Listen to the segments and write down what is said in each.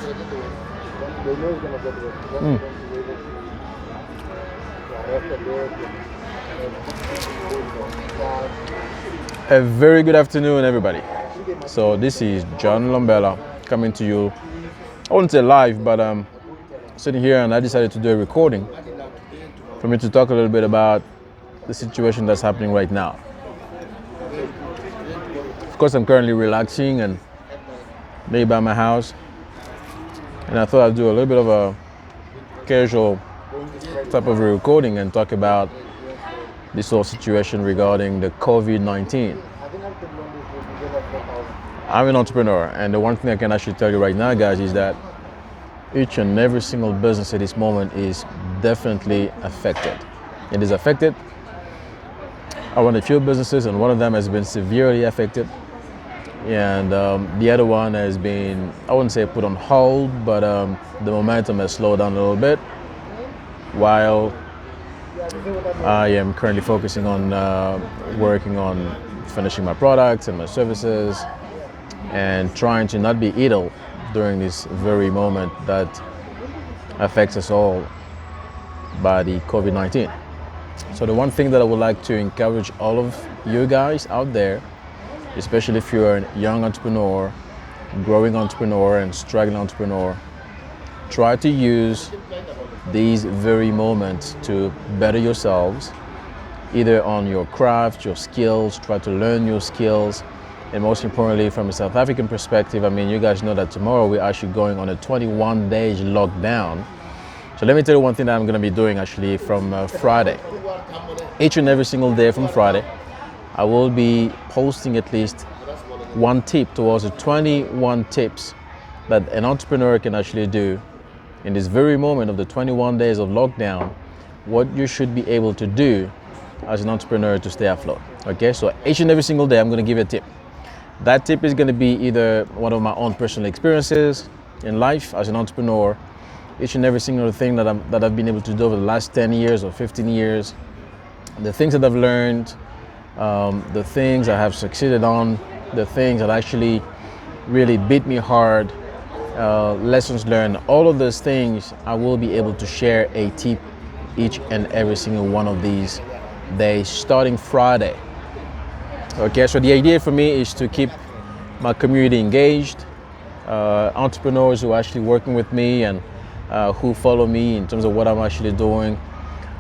Mm. A very good afternoon, everybody. So this is John Lombela coming to you. I wouldn't say live, but sitting here and I decided to do a recording for me to talk a little bit about the situation that's happening right now. Of course, I'm currently relaxing and maybe by my house, and I thought I'd do a little bit of a casual type of a recording and talk about this whole situation regarding the COVID-19. I'm an entrepreneur, and the one thing I can actually tell you right now, guys, is that each and every single business at this moment is definitely affected. It is affected. I run a few businesses, and one of them has been severely affected, and the other one has been, I wouldn't say put on hold, but the momentum has slowed down a little bit, while I am currently focusing on working on finishing my products and my services and trying to not be idle during this very moment that affects us all by the COVID-19. So the one thing that I would like to encourage all of you guys out there, especially if you're a young entrepreneur, growing entrepreneur and struggling entrepreneur, try to use these very moments to better yourselves, either on your craft, your skills, try to learn new skills, and most importantly, from a South African perspective, I mean, you guys know that tomorrow we're actually going on a 21-day lockdown. So let me tell you one thing that I'm going to be doing actually from Friday. Each and every single day from Friday, I will be posting at least one tip towards the 21 tips that an entrepreneur can actually do in this very moment of the 21 days of lockdown, what you should be able to do as an entrepreneur to stay afloat. Okay, so each and every single day I'm going to give you a tip. That tip is going to be either one of my own personal experiences in life as an entrepreneur, each and every single thing that I've been able to do over the last 10 years or 15 years, the things that I've learned, the things I have succeeded on, the things that actually really beat me hard, lessons learned, all of those things I will be able to share a tip each and every single one of these days starting Friday. Okay, so the idea for me is to keep my community engaged, entrepreneurs who are actually working with me and who follow me in terms of what I'm actually doing,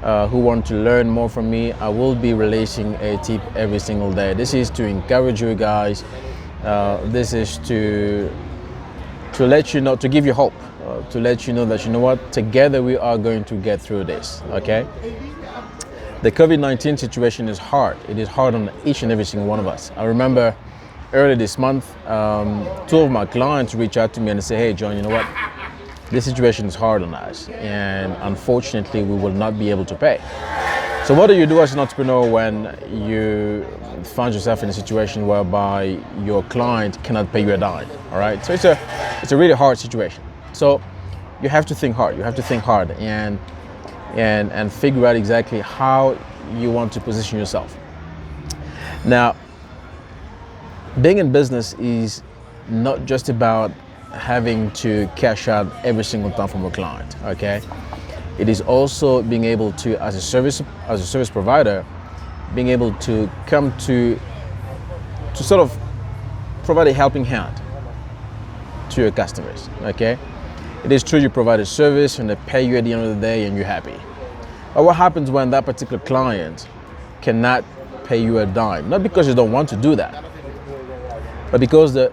who want to learn more from me. I will be releasing a tip every single day. This is to encourage you guys. This is to let you know, to give you hope, to let you know that, you know what, together we are going to get through this, okay? The COVID-19 situation is hard. It is hard on each and every single one of us. I remember earlier this month, two of my clients reached out to me and say, hey, John, you know what? This situation is hard on us, and unfortunately, we will not be able to pay. So what do you do as an entrepreneur when you find yourself in a situation whereby your client cannot pay you a dime, all right? So it's a really hard situation. So you have to think hard. You have to think hard and figure out exactly how you want to position yourself. Now, being in business is not just about having to cash out every single time from a client, okay? It is also being able to, as a service provider, being able to come to sort of provide a helping hand to your customers, okay? It is true you provide a service and they pay you at the end of the day and you're happy. But what happens when that particular client cannot pay you a dime? Not because you don't want to do that, but because the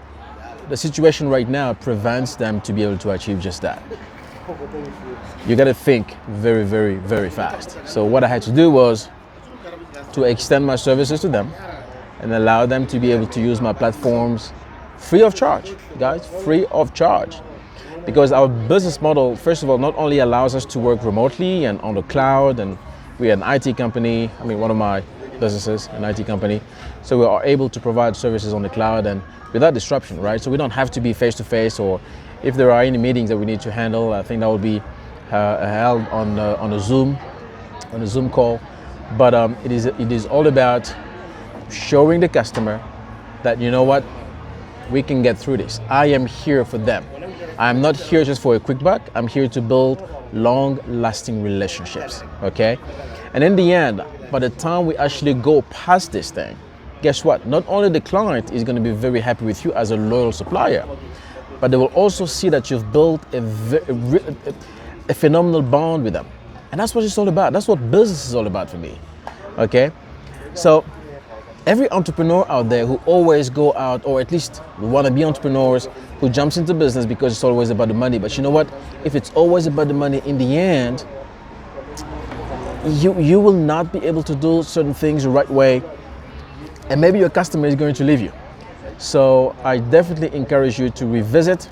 situation right now prevents them to be able to achieve just that. You got to think very, very, very fast. So what I had to do was to extend my services to them and allow them to be able to use my platforms free of charge, guys, free of charge. Because our business model, first of all, not only allows us to work remotely and on the cloud, and we're an IT company, I mean, one of my businesses, an IT company, so we are able to provide services on the cloud and without disruption, right? So we don't have to be face-to-face, or if there are any meetings that we need to handle, I think that will be held on a Zoom call. But it is all about showing the customer that, you know what, we can get through this. I am here for them. I'm not here just for a quick buck. I'm here to build long-lasting relationships, okay? And in the end, by the time we actually go past this thing, guess what? Not only the client is going to be very happy with you as a loyal supplier, but they will also see that you've built a phenomenal bond with them. And that's what it's all about. That's what business is all about for me, okay? So every entrepreneur out there who always go out, or at least want to be entrepreneurs, who jumps into business because it's always about the money. But you know what? If it's always about the money, in the end, you will not be able to do certain things the right way, and maybe your customer is going to leave you. So I definitely encourage you to revisit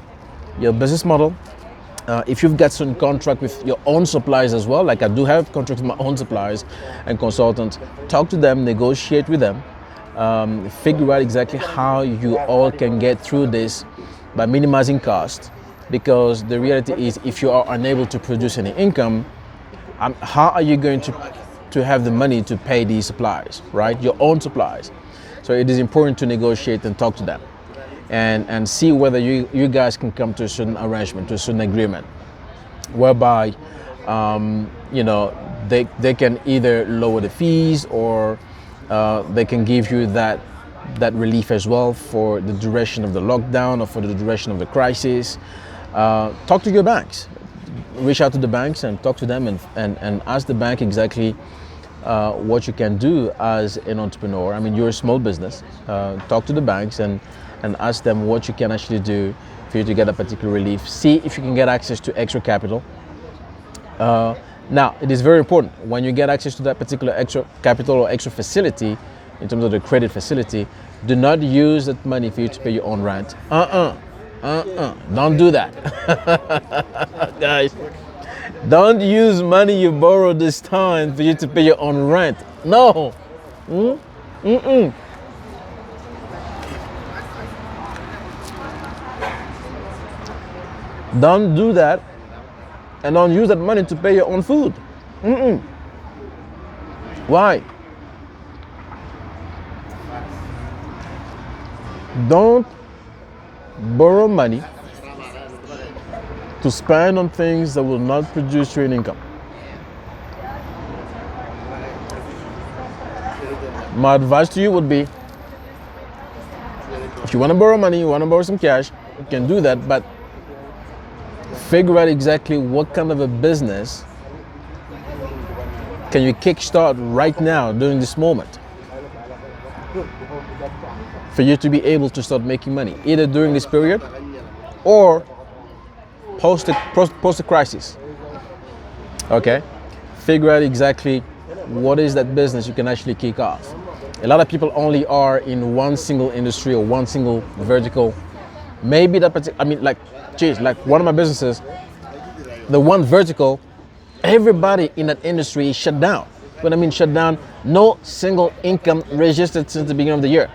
your business model. If you've got certain contract with your own suppliers as well, like I do have contracts with my own suppliers and consultants, talk to them, negotiate with them, figure out exactly how you all can get through this by minimizing cost. Because the reality is, if you are unable to produce any income, how are you going to have the money to pay these suppliers, right? Your own suppliers. So it is important to negotiate and talk to them and see whether you guys can come to a certain arrangement, to a certain agreement, whereby they can either lower the fees, or they can give you that relief as well for the duration of the lockdown or for the duration of the crisis. Talk to your banks. Reach out to the banks and talk to them and ask the bank exactly what you can do as an entrepreneur. I mean, you're a small business. Talk to the banks and ask them what you can actually do for you to get a particular relief. See if you can get access to extra capital. Now, it is very important when you get access to that particular extra capital or extra facility, in terms of the credit facility, do not use that money for you to pay your own rent. Don't do that. Guys, don't use money you borrowed this time for you to pay your own rent. No. Don't do that, and don't use that money to pay your own food. Why? Don't borrow money to spend on things that will not produce you an income. My advice to you would be, if you want to borrow money, you want to borrow some cash, you can do that, but figure out exactly what kind of a business can you kickstart right now during this moment for you to be able to start making money, either during this period or post the crisis. Okay, figure out exactly what is that business you can actually kick off. A lot of people only are in one single industry or one single vertical. Maybe that particular, like one of my businesses, the one vertical, everybody in that industry is shut down. When I mean shut down, no single income registered since the beginning of the year.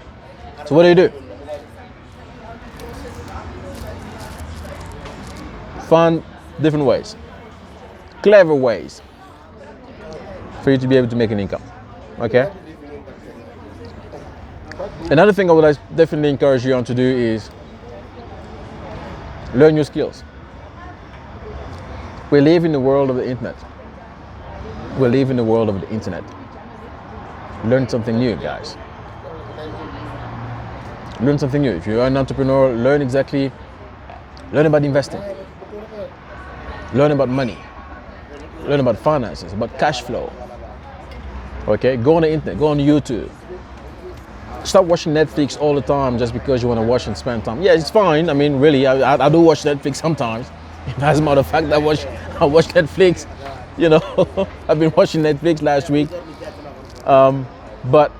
So what do? Find different ways, clever ways for you to be able to make an income, okay? Another thing I would definitely encourage you on to do is learn new skills. We live in the world of the internet. We live in the world of the internet. Learn something new, guys. Learn something new. If you're an entrepreneur, learn about investing. Learn about money. Learn about finances, about cash flow. Okay, go on the internet, go on YouTube. Stop watching Netflix all the time just because you want to watch and spend time. Yeah, it's fine. I mean, really, I do watch Netflix sometimes. As a matter of fact, I watch Netflix. I've been watching Netflix last week. But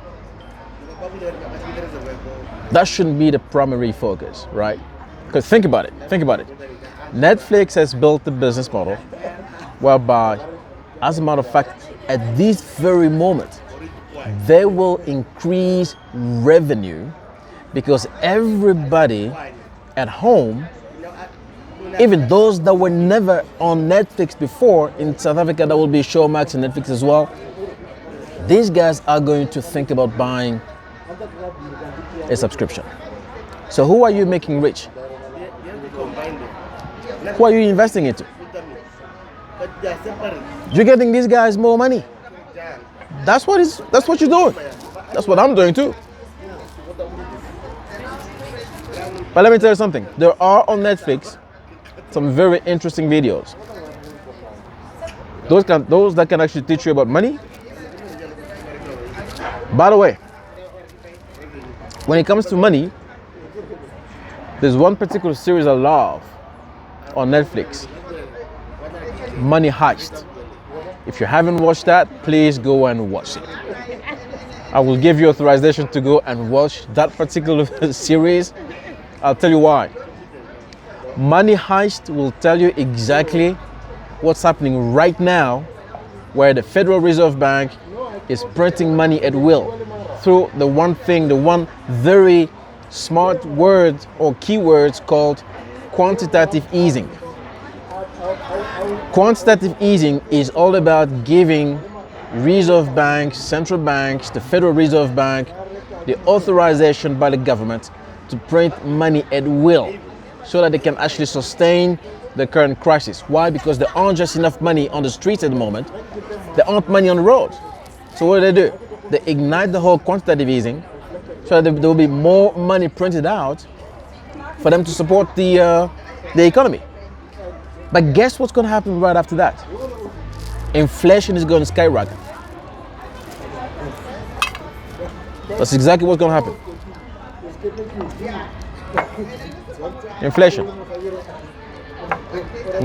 that shouldn't be the primary focus, right? Because think about it. Netflix has built a business model whereby, as a matter of fact, at this very moment, they will increase revenue because everybody at home, even those that were never on Netflix before, in South Africa that will be Showmax and Netflix as well, these guys are going to think about buying a subscription. So who are you making rich? Who are you investing into? You're getting these guys more money. That's what you're doing. That's what I'm doing too. But let me tell you something. There are on Netflix some very interesting videos. Those that can actually teach you about money. By the way, when it comes to money, there's one particular series I love on Netflix. Money Heist. If you haven't watched that, please go and watch it. I will give you authorization to go and watch that particular series. I'll tell you why. Money Heist will tell you exactly what's happening right now, where the Federal Reserve Bank is printing money at will through the one very smart word or keywords called quantitative easing. Quantitative easing is all about giving reserve banks, central banks, the Federal Reserve Bank, the authorization by the government to print money at will so that they can actually sustain the current crisis. Why? Because there aren't just enough money on the streets at the moment. There aren't money on the roads. So what do? They ignite the whole quantitative easing so that there will be more money printed out for them to support the economy. But guess what's going to happen right after that? Inflation is going to skyrocket. That's exactly what's going to happen. Inflation.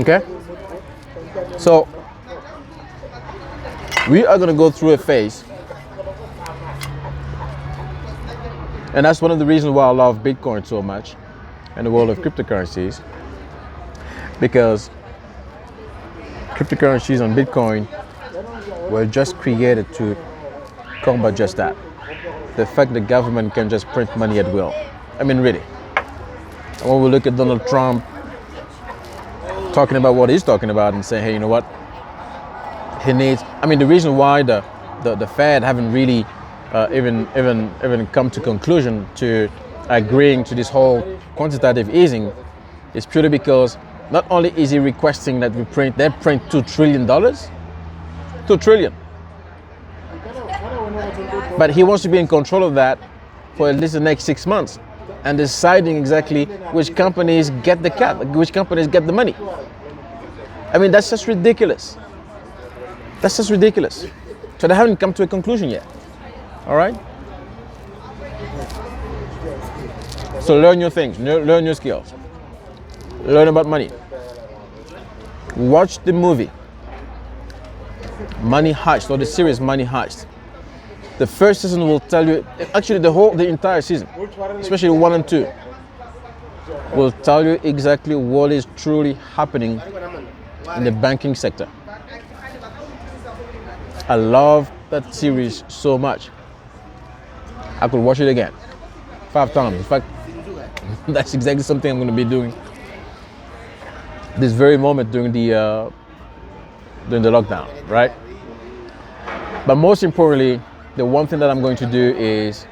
Okay? So, we are going to go through a phase. And that's one of the reasons why I love Bitcoin so much and the world of cryptocurrencies. Because cryptocurrencies and Bitcoin were just created to combat just that. The fact the government can just print money at will. I mean, really. When we look at Donald Trump talking about what he's talking about and saying, hey, you know what? He needs, I mean, the reason why the Fed haven't really even come to conclusion to agreeing to this whole quantitative easing is purely because not only is he requesting that they print $2 trillion, $2 trillion, but he wants to be in control of that for at least the next 6 months and deciding exactly which companies get the cut, which companies get the money. I mean, that's just ridiculous. That's just ridiculous. So they haven't come to a conclusion yet. All right? So learn new things, learn new skills. Learn about money. Watch the movie Money Heist, or the series Money Heist. The first season will tell you, actually the entire season, especially 1 and 2, will tell you exactly what is truly happening in the banking sector. I love that series so much. I could watch it again 5 times. In fact, that's exactly something I'm going to be doing this very moment during the lockdown, right? But most importantly, the one thing that I'm going to do is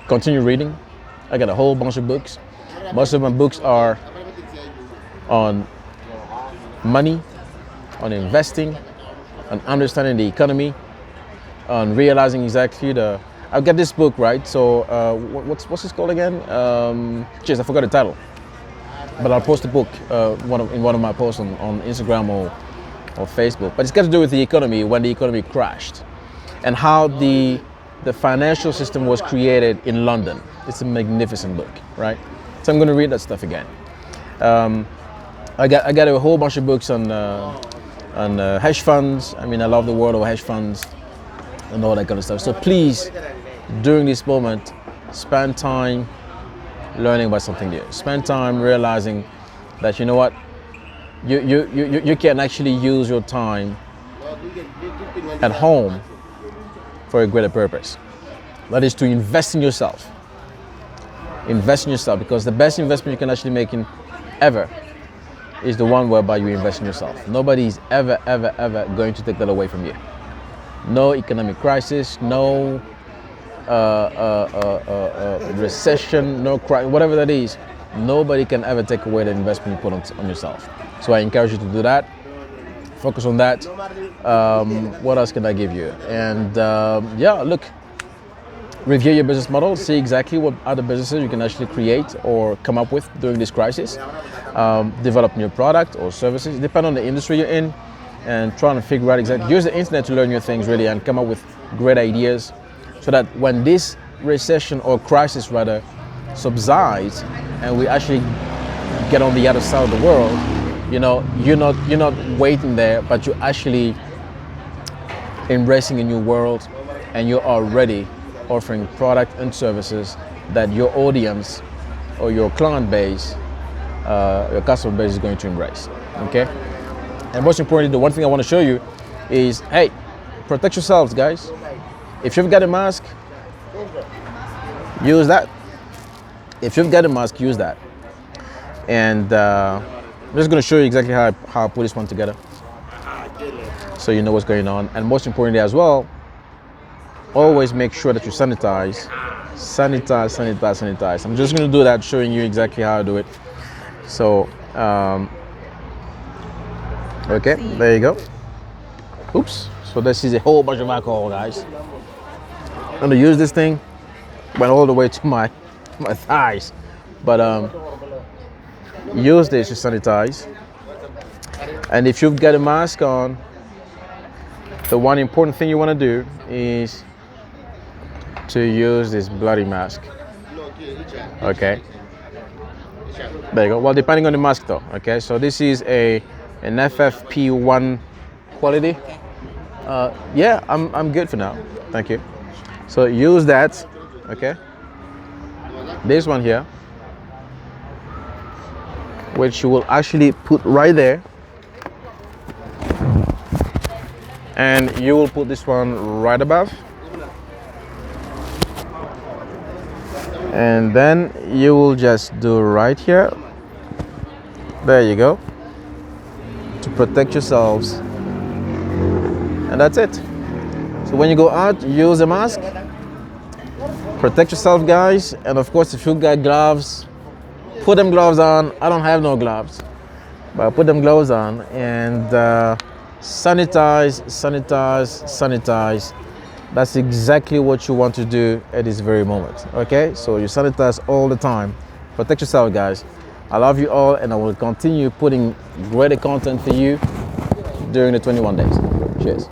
continue reading. I got a whole bunch of books. Most of my books are on money, on investing, on understanding the economy, on realizing exactly I've got this book, right? So what's this called again? Jeez, I forgot the title. But I'll post the book in one of my posts on Instagram or Facebook. But it's got to do with the economy, when the economy crashed, and how the financial system was created in London. It's a magnificent book, right? So I'm going to read that stuff again. I got a whole bunch of books on hedge funds. I mean, I love the world of hedge funds and all that kind of stuff. So please, during this moment, spend time learning about something new. Spend time realizing that, you know what, you can actually use your time at home for a greater purpose. That is to invest in yourself. Invest in yourself, because the best investment you can actually make in ever is the one whereby you invest in yourself. Nobody is ever going to take that away from you. No economic crisis, no recession, no crisis, whatever that is nobody can ever take away the investment you put on yourself. So I encourage you to do that. Focus on that. What else can I give you? And yeah, look, review your business model, see exactly what other businesses you can actually create or come up with during this crisis. Develop new product or services, depend on the industry you're in, and trying to figure out exactly, use the internet to learn new things really and come up with great ideas so that when this recession or crisis rather subsides and we actually get on the other side of the world, you know, you're not waiting there, but you're actually embracing a new world and you're already offering product and services that your audience or your client base, your customer base is going to embrace, okay? And most importantly, the one thing I want to show you is, hey, protect yourselves, guys. If you've got a mask, use that. If you've got a mask, use that. And I'm just going to show you exactly how I put this one together, so you know what's going on. And most importantly as well, always make sure that you sanitize. I'm just going to do that, showing you exactly how I do it. So, okay, there you go. Oops. So this is a whole bunch of alcohol, guys. I'm going to use this thing, went all the way to my thighs. But use this to sanitize. And if you've got a mask on, the one important thing you want to do is to use this bloody mask. Okay, there you go. Well, depending on the mask though. Okay, so this is an FFP1 quality. Yeah, I'm good for now, thank you. So use that. Okay, this one here, which you will actually put right there, and you will put this one right above, and then you will just do right here. There you go, to protect yourselves, and that's it. So when you go out, use a mask, protect yourself, guys. And of course, if you got gloves, put them gloves on. I don't have no gloves, but put them gloves on and sanitize. That's exactly what you want to do at this very moment. Okay, so you sanitize all the time. Protect yourself, guys. I love you all, and I will continue putting greater content for you during the 21 days. Cheers.